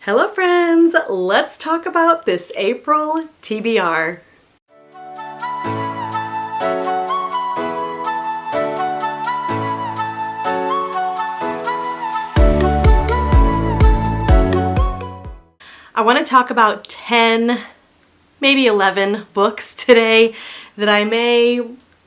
Hello friends, let's talk about this April TBR. I want to talk about 10, maybe 11 books today that I may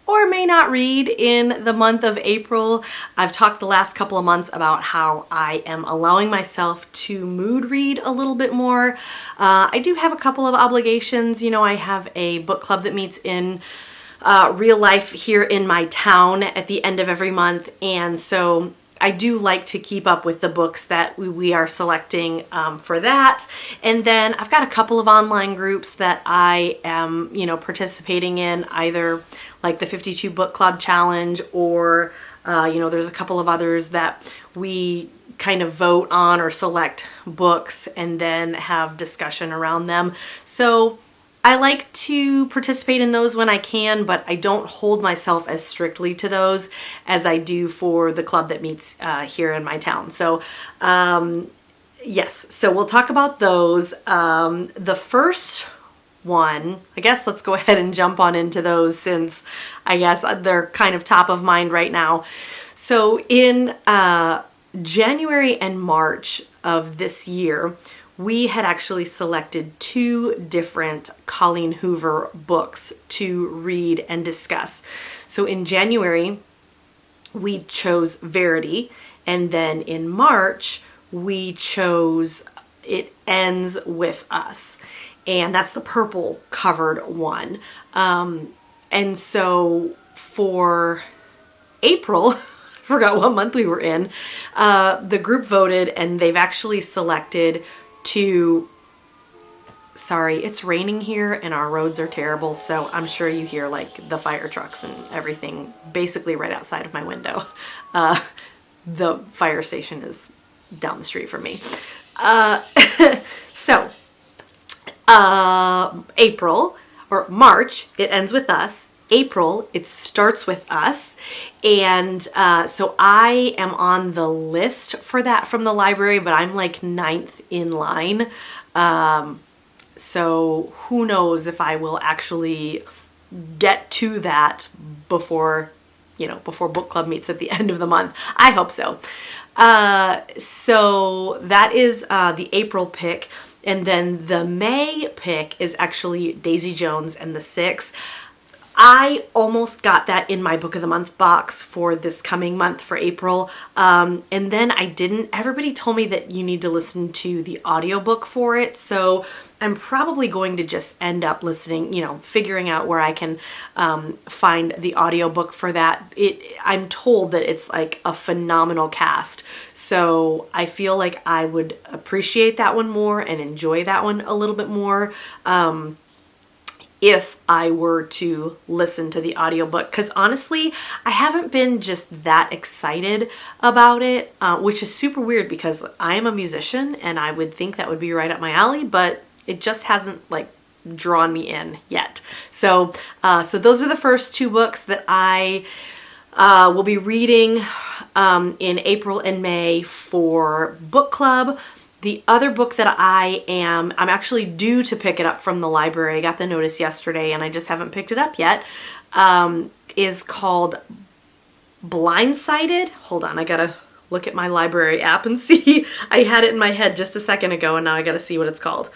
or may not read in the month of April. I've talked the last couple of months about how I am allowing myself to mood read a little bit more. I do have a couple of obligations. I have a book club that meets in real life here in my town at the end of every month, and so I do like to keep up with the books that we are selecting for that. And then I've got a couple of online groups that I am, participating in, either like the 52 Book Club Challenge or, there's a couple of others that we kind of vote on or select books and then have discussion around them. So I like to participate in those when I can, but I don't hold myself as strictly to those as I do for the club that meets here in my town. So yes, so we'll talk about those. The first one, I guess let's go ahead and jump on into those since I guess they're kind of top of mind right now. So in January and March of this year, we had actually selected 2 different Colleen Hoover books to read and discuss. So in January, we chose Verity, and then in March, we chose It Ends With Us. And that's the purple covered one. And so for April, I forgot what month we were in, the group voted and they've actually selected sorry, it's raining here and our roads are terrible, so I'm sure you hear like the fire trucks and everything basically right outside of my window. The fire station is down the street from me. So April or March, It Ends With Us. April, It Starts With Us. And so I am on the list for that from the library, but I'm like 9th in line. So who knows if I will actually get to that before book club meets at the end of the month. I hope so. So that is the April pick. And then the May pick is actually Daisy Jones and the Six. I almost got that in my Book of the Month box for this coming month for April. And then I didn't. Everybody told me that you need to listen to the audiobook for it. So I'm probably going to just end up listening, figuring out where I can find the audiobook for that. I'm told that it's like a phenomenal cast. So I feel like I would appreciate that one more and enjoy that one a little bit more. If I were to listen to the audiobook, because honestly, I haven't been just that excited about it, which is super weird because I am a musician and I would think that would be right up my alley, but it just hasn't like drawn me in yet. So those are the first 2 books that I will be reading in April and May for book club. The other book that I'm actually due to pick it up from the library. I got the notice yesterday and I just haven't picked it up yet, is called Blindsided. Hold on, I gotta look at my library app and see. I had it in my head just a second ago and now I gotta see what it's called.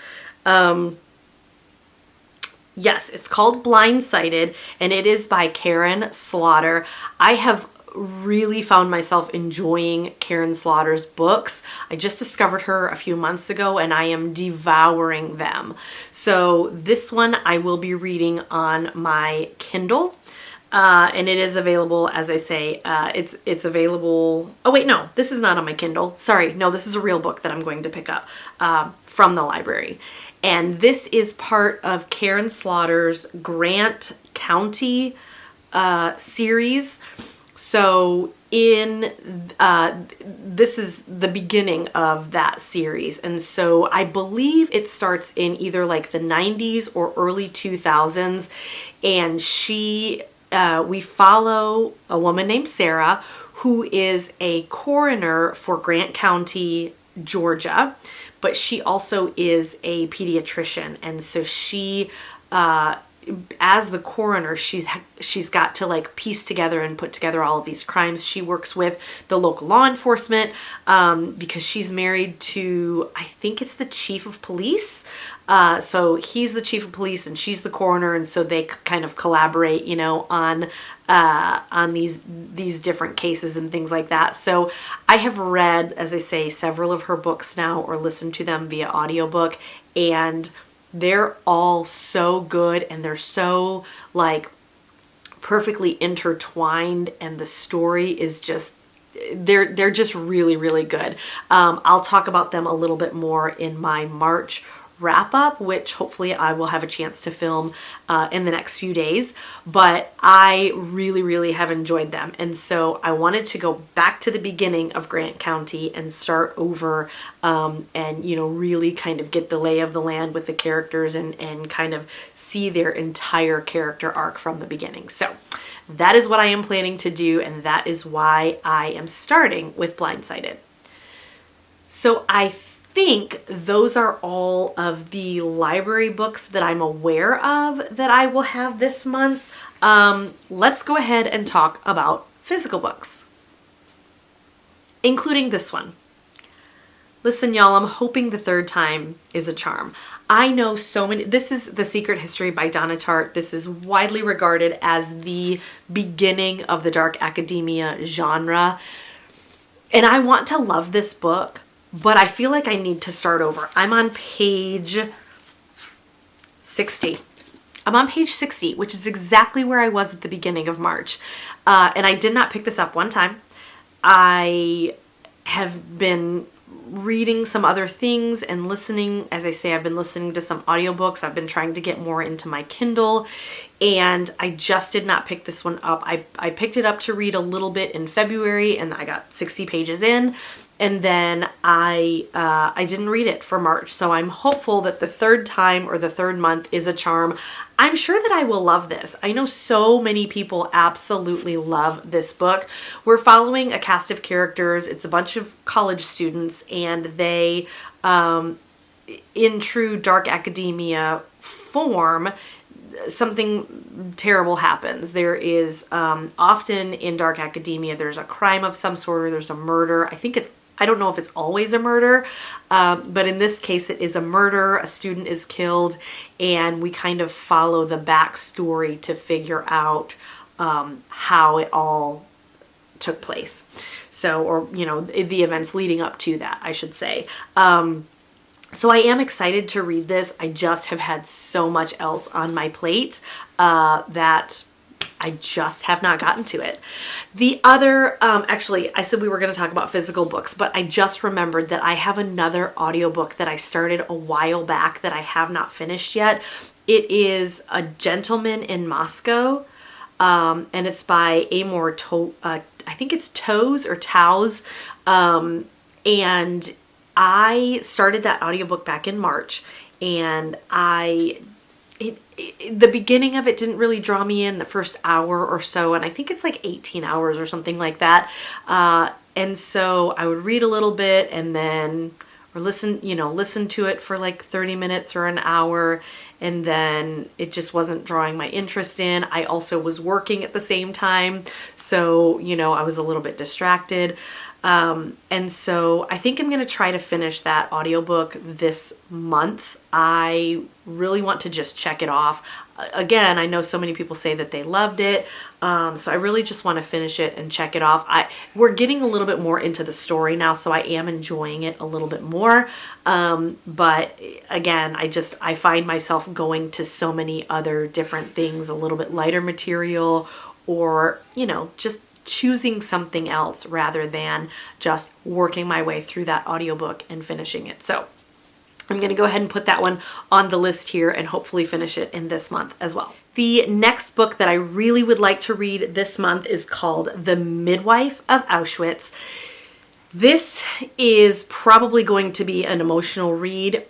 Yes, it's called Blindsided and it is by Karen Slaughter. I have really found myself enjoying Karen Slaughter's books. I just discovered her a few months ago and I am devouring them. So this one I will be reading on my Kindle. And it is available, as I say, it's available. Oh wait, no, this is not on my Kindle. Sorry, no, this is a real book that I'm going to pick up from the library. And this is part of Karen Slaughter's Grant County series. So this is the beginning of that series. And so I believe it starts in either like the 90s or early 2000s. And we follow a woman named Sarah who is a coroner for Grant County, Georgia. but she also is a pediatrician. And so she, as the coroner, she's got to like piece together and put together all of these crimes. She works with the local law enforcement because she's married to, I think it's the chief of police. So he's the chief of police and she's the coroner, and so they kind of collaborate, you know, on these different cases and things like that. So I have read, as I say, several of her books now, or listened to them via audiobook, and they're all so good, and they're so like perfectly intertwined, and the story is just, they're just really, really good. I'll talk about them a little bit more in my March wrap up, which hopefully I will have a chance to film in the next few days, but I really, really have enjoyed them. And so I wanted to go back to the beginning of Grant County and start over and, you know, really kind of get the lay of the land with the characters and kind of see their entire character arc from the beginning. So that is what I am planning to do, and that is why I am starting with Blindsided. So I think those are all of the library books that I'm aware of that I will have this month. Let's go ahead and talk about physical books, including this one. Listen, y'all, I'm hoping the third time is a charm. I know so many. This is The Secret History by Donna Tartt. This is widely regarded as the beginning of the dark academia genre. And I want to love this book, but I feel like I need to start over. I'm on page 60. I'm on page 60, which is exactly where I was at the beginning of March. And I did not pick this up one time. I have been reading some other things and listening. As I say, I've been listening to some audiobooks. I've been trying to get more into my Kindle, and I just did not pick this one up. I picked it up to read a little bit in February, and I got 60 pages in, and then I didn't read it for March. So I'm hopeful that the third time or the third month is a charm. I'm sure that I will love this. I know so many people absolutely love this book. We're following a cast of characters. It's a bunch of college students, and they, in true dark academia form, something terrible happens. There is often in dark academia, there's a crime of some sort, or there's a murder. I don't know if it's always a murder, but in this case it is a murder. A student is killed, and we kind of follow the backstory to figure out how it all took place. So, or, you know, the events leading up to that, I should say. So I am excited to read this. I just have had so much else on my plate that I just have not gotten to it. The other, actually, I said we were going to talk about physical books, but I just remembered that I have another audiobook that I started a while back that I have not finished yet. It is A Gentleman in Moscow, and it's by Amor I think it's Toes or Taos, and I started that audiobook back in March, and the beginning of it didn't really draw me in, the first hour or so, and I think it's like 18 hours or something like that. And so I would read a little bit and then, or listen to it for like 30 minutes or an hour, and then it just wasn't drawing my interest in. I also was working at the same time, so, you know, I was a little bit distracted. And so I think I'm going to try to finish that audiobook this month. I really want to just check it off. Again, I know so many people say that they loved it. So I really just want to finish it and check it off. We're getting a little bit more into the story now, so I am enjoying it a little bit more. But again, I find myself going to so many other different things, a little bit lighter material, or, you know, just choosing something else rather than just working my way through that audiobook and finishing it. So I'm going to go ahead and put that one on the list here and hopefully finish it in this month as well. The next book that I really would like to read this month is called The Midwife of Auschwitz. This is probably going to be an emotional read.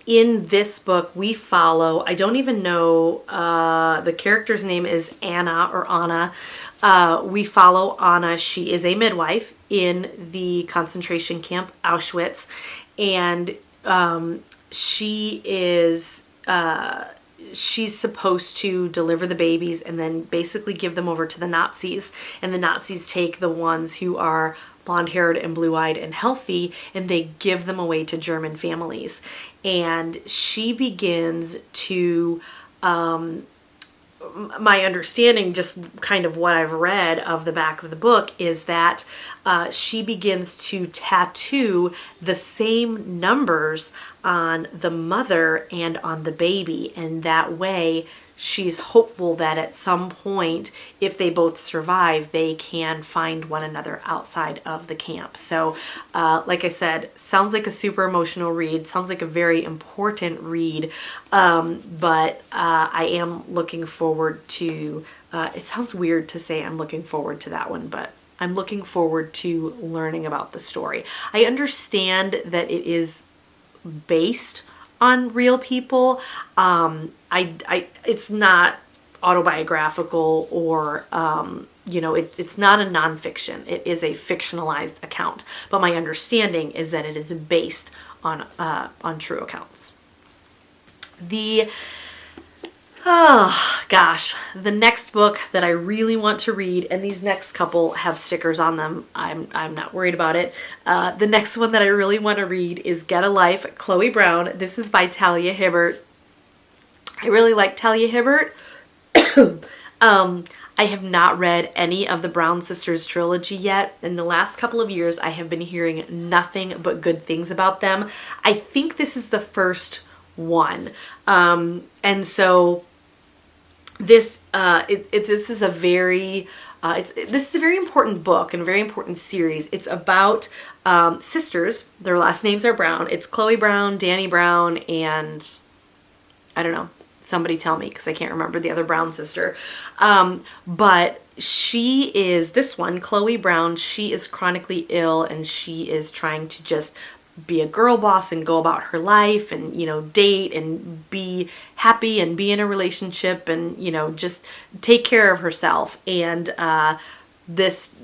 In this book, we follow, I don't even know, the character's name is Anna or Anna. We follow Anna. She is a midwife in the concentration camp Auschwitz, and she is, she's supposed to deliver the babies and then basically give them over to the Nazis. And the Nazis take the ones who are blonde-haired and blue-eyed and healthy, and they give them away to German families. And she begins to, my understanding, just kind of what I've read of the back of the book, is that she begins to tattoo the same numbers on the mother and on the baby. And that way she's hopeful that at some point, if they both survive, they can find one another outside of the camp. So like I said, sounds like a super emotional read, sounds like a very important read, but I am looking forward to, it sounds weird to say I'm looking forward to that one, but I'm looking forward to learning about the story. I understand that it is based on real people. It's not autobiographical or, it's not a nonfiction. It is a fictionalized account. But my understanding is that it is based on true accounts. The next book that I really want to read, and these next couple have stickers on them, I'm not worried about it. The next one that I really want to read is Get a Life, Chloe Brown. This is by Talia Hibbert. I really like Talia Hibbert. I have not read any of the Brown Sisters trilogy yet. In the last couple of years, I have been hearing nothing but good things about them. I think this is the first one. And so this is a very important book and a very important series. It's about sisters. Their last names are Brown. It's Chloe Brown, Danny Brown, and I don't know. Somebody tell me, because I can't remember the other Brown sister. But she is, this one, Chloe Brown, she is chronically ill, and she is trying to just be a girl boss and go about her life and, date and be happy and be in a relationship and, just take care of herself. And this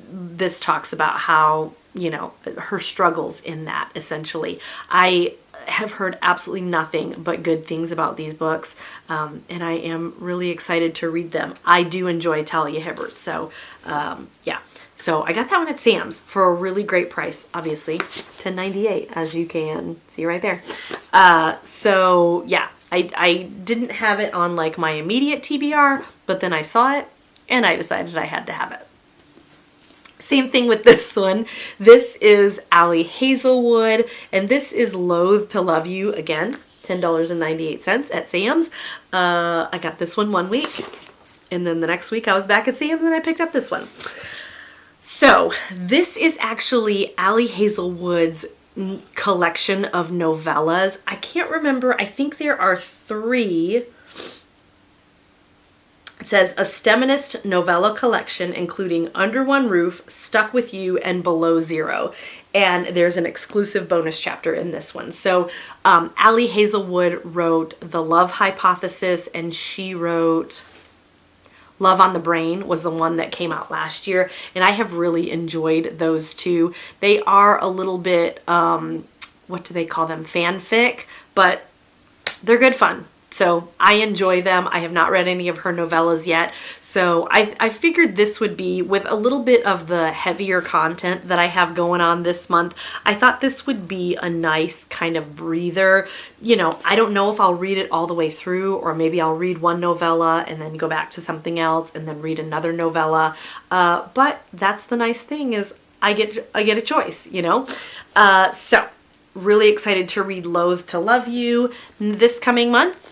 talks about how, her struggles in that, essentially. I have heard absolutely nothing but good things about these books, and I am really excited to read them. I do enjoy Talia Hibbert, so yeah. So I got that one at Sam's for a really great price, obviously, $10.98, as you can see right there. So yeah, I didn't have it on like my immediate TBR, but then I saw it and I decided I had to have it. Same thing with this one. This is Allie Hazelwood, and this is Loathe to Love You. Again, $10.98 at Sam's. I got this one week, and then the next week I was back at Sam's and I picked up this one. So this is actually Allie Hazelwood's collection of novellas. I can't remember. I think there are 3. It says a STEMinist novella collection including Under One Roof, Stuck With You, and Below Zero. And there's an exclusive bonus chapter in this one. So Allie Hazelwood wrote The Love Hypothesis, and she wrote Love on the Brain was the one that came out last year. And I have really enjoyed those two. They are a little bit, what do they call them? Fanfic, but they're good fun. So I enjoy them. I have not read any of her novellas yet. So I figured this would be, with a little bit of the heavier content that I have going on this month, I thought this would be a nice kind of breather. I don't know if I'll read it all the way through, or maybe I'll read one novella and then go back to something else and then read another novella. But that's the nice thing, is I get a choice, So really excited to read Loathe to Love You this coming month.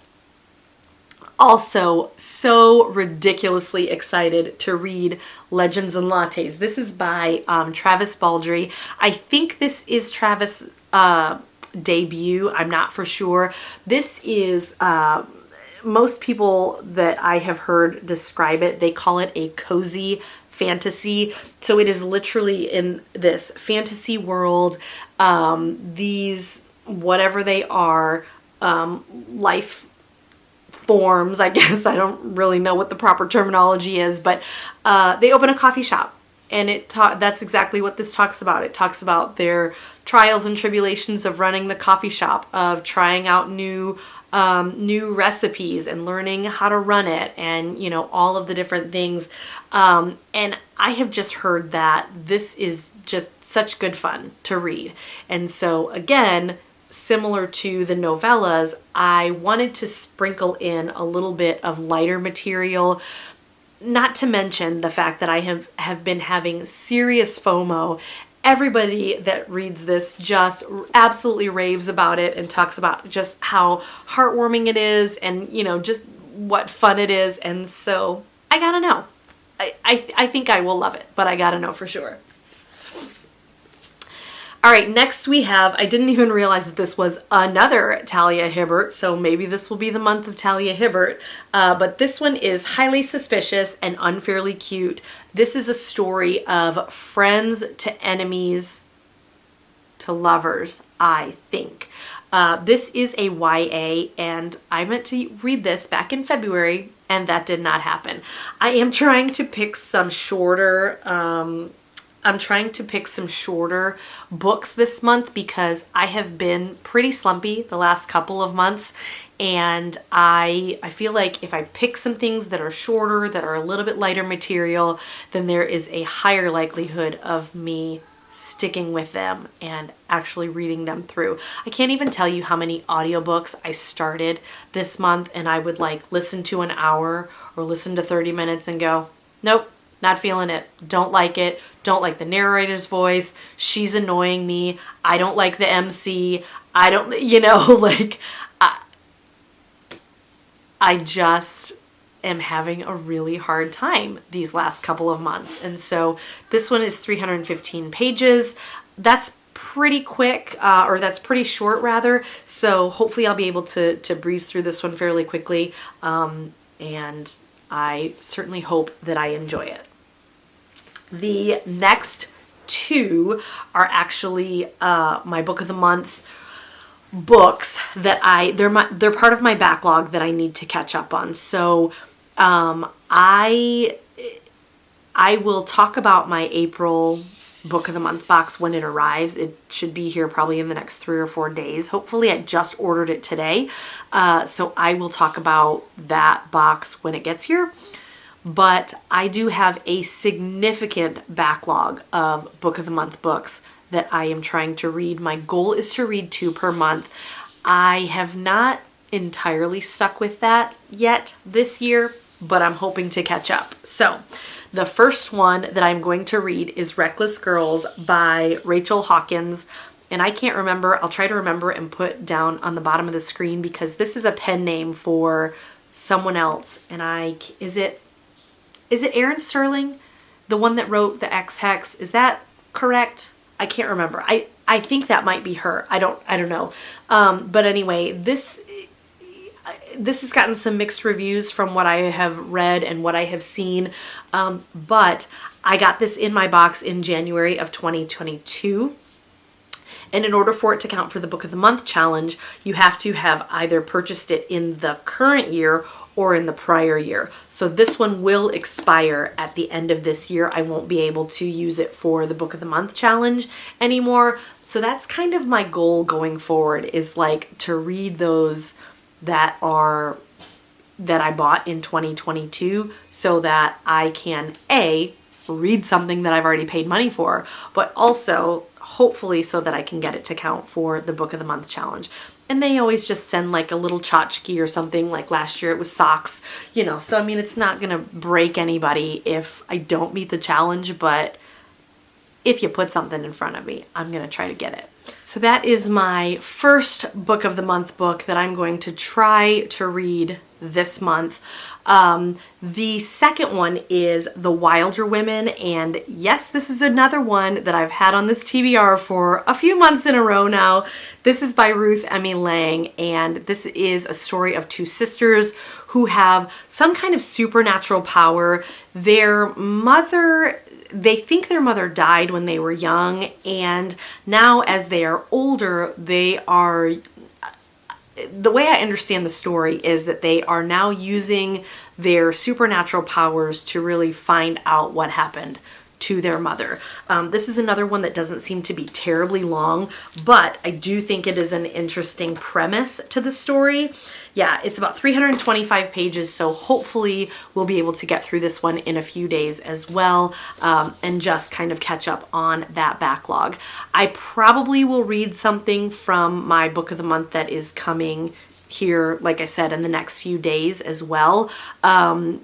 Also, so ridiculously excited to read Legends and Lattes. This is by Travis Baldree. I think this is Travis' debut. I'm not for sure. This is, most people that I have heard describe it, they call it a cozy fantasy. So it is literally in this fantasy world. These, whatever they are, life forms, I guess. I don't really know what the proper terminology is, but they open a coffee shop, and that's exactly what this talks about. It talks about their trials and tribulations of running the coffee shop, of trying out new recipes and learning how to run it, and all of the different things. And I have just heard that this is just such good fun to read. And so again, similar to the novellas, I wanted to sprinkle in a little bit of lighter material, not to mention the fact that I have been having serious FOMO. Everybody that reads this just absolutely raves about it and talks about just how heartwarming it is, and just what fun it is. And so I gotta know. I think I will love it, but I gotta know for sure. All right, next we have, I didn't even realize that this was another Talia Hibbert, so maybe this will be the month of Talia Hibbert, but this one is Highly Suspicious and Unfairly Cute. This is a story of friends to enemies to lovers, I think. This is a YA, and I meant to read this back in February, and that did not happen. I am trying to pick some shorter books this month because I have been pretty slumpy the last couple of months, and I feel like if I pick some things that are shorter, that are a little bit lighter material, then there is a higher likelihood of me sticking with them and actually reading them through. I can't even tell you how many audiobooks I started this month, and I would listen to an hour or listen to 30 minutes and go, nope, not feeling it. Don't like it. Don't like the narrator's voice. She's annoying me. I don't like the MC. I don't, I just am having a really hard time these last couple of months. And so this one is 315 pages. That's pretty quick, or that's pretty short rather. So hopefully I'll be able to breeze through this one fairly quickly. And I certainly hope that I enjoy it. The next two are actually my book of the month books that they're part of my backlog that I need to catch up on. So I will talk about my April book of the month box when it arrives. It should be here probably in the next 3 or 4 days. Hopefully I just ordered it today. So I will talk about that box when it gets here. But I do have a significant backlog of book of the month books that I am trying to read. My goal is to read 2 per month. I have not entirely stuck with that yet this year, but I'm hoping to catch up. So the first one that I'm going to read is Reckless Girls by Rachel Hawkins. And I can't remember. I'll try to remember and put down on the bottom of the screen because this is a pen name for someone else. And is it Aaron Sterling? The one that wrote the X-Hex? Is that correct? I can't remember. I think that might be her. I don't know. But anyway, this has gotten some mixed reviews from what I have read and what I have seen. But I got this in my box in January of 2022. And in order for it to count for the Book of the Month challenge, you have to have either purchased it in the current year or in the prior year. So this one will expire at the end of this year. I won't be able to use it for the Book of the Month challenge anymore. So that's kind of my goal going forward, is to read those that I bought in 2022 so that I can read something that I've already paid money for, but also hopefully so that I can get it to count for the Book of the Month challenge. And they always just send a little tchotchke or something. Like last year it was socks, so I mean, it's not gonna break anybody if I don't meet the challenge, but if you put something in front of me, I'm gonna try to get it. So that is my first Book of the Month book that I'm going to try to read this month. The second one is The Wilder Women, and yes, this is another one that I've had on this TBR for a few months in a row now. This is by Ruth Emmy Lang, and this is a story of 2 sisters who have some kind of supernatural power. They think their mother died when they were young, and now as they are older, the way I understand the story is that they are now using their supernatural powers to really find out what happened to their mother. This is another one that doesn't seem to be terribly long, but I do think it is an interesting premise to the story. Yeah, it's about 325 pages, so hopefully we'll be able to get through this one in a few days as well, and just kind of catch up on that backlog. I probably will read something from my book of the month that is coming here, like I said, in the next few days as well,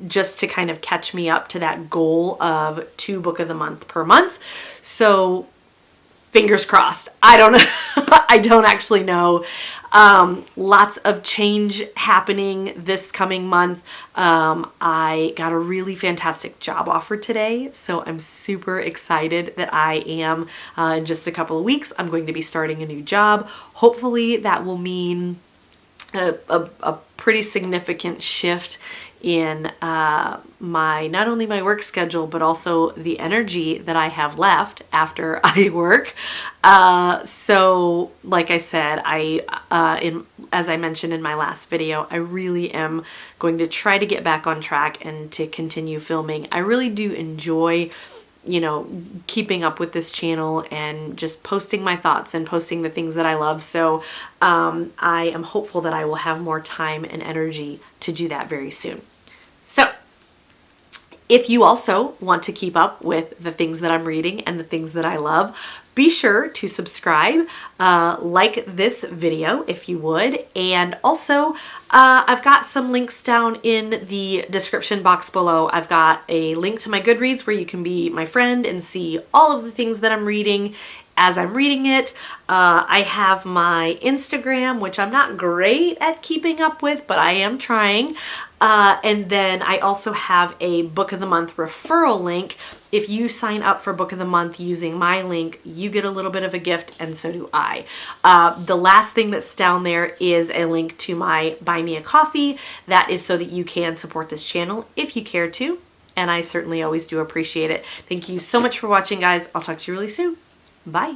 just to kind of catch me up to that goal of 2 book of the month per month. So fingers crossed. I don't know. I don't actually know. Lots of change happening this coming month. I got a really fantastic job offer today, so I'm super excited that I am, in just a couple of weeks, I'm going to be starting a new job. Hopefully that will mean a pretty significant shift in my, not only my work schedule, but also the energy that I have left after I work. So like I said, as I mentioned in my last video, I really am going to try to get back on track and to continue filming. I really do enjoy, you know, keeping up with this channel and just posting my thoughts and posting the things that I love. So I am hopeful that I will have more time and energy to do that very soon. So if you also want to keep up with the things that I'm reading and the things that I love, be sure to subscribe, like this video if you would, and also I've got some links down in the description box below. I've got a link to my Goodreads where you can be my friend and see all of the things that I'm reading as I'm reading it. I have my Instagram, which I'm not great at keeping up with, but I am trying. And then I also have a Book of the Month referral link. If you sign up for Book of the Month using my link, you get a little bit of a gift, and so do I. The last thing that's down there is a link to my Buy Me a Coffee. That is so that you can support this channel if you care to, and I certainly always do appreciate it. Thank you so much for watching, guys. I'll talk to you really soon. Bye.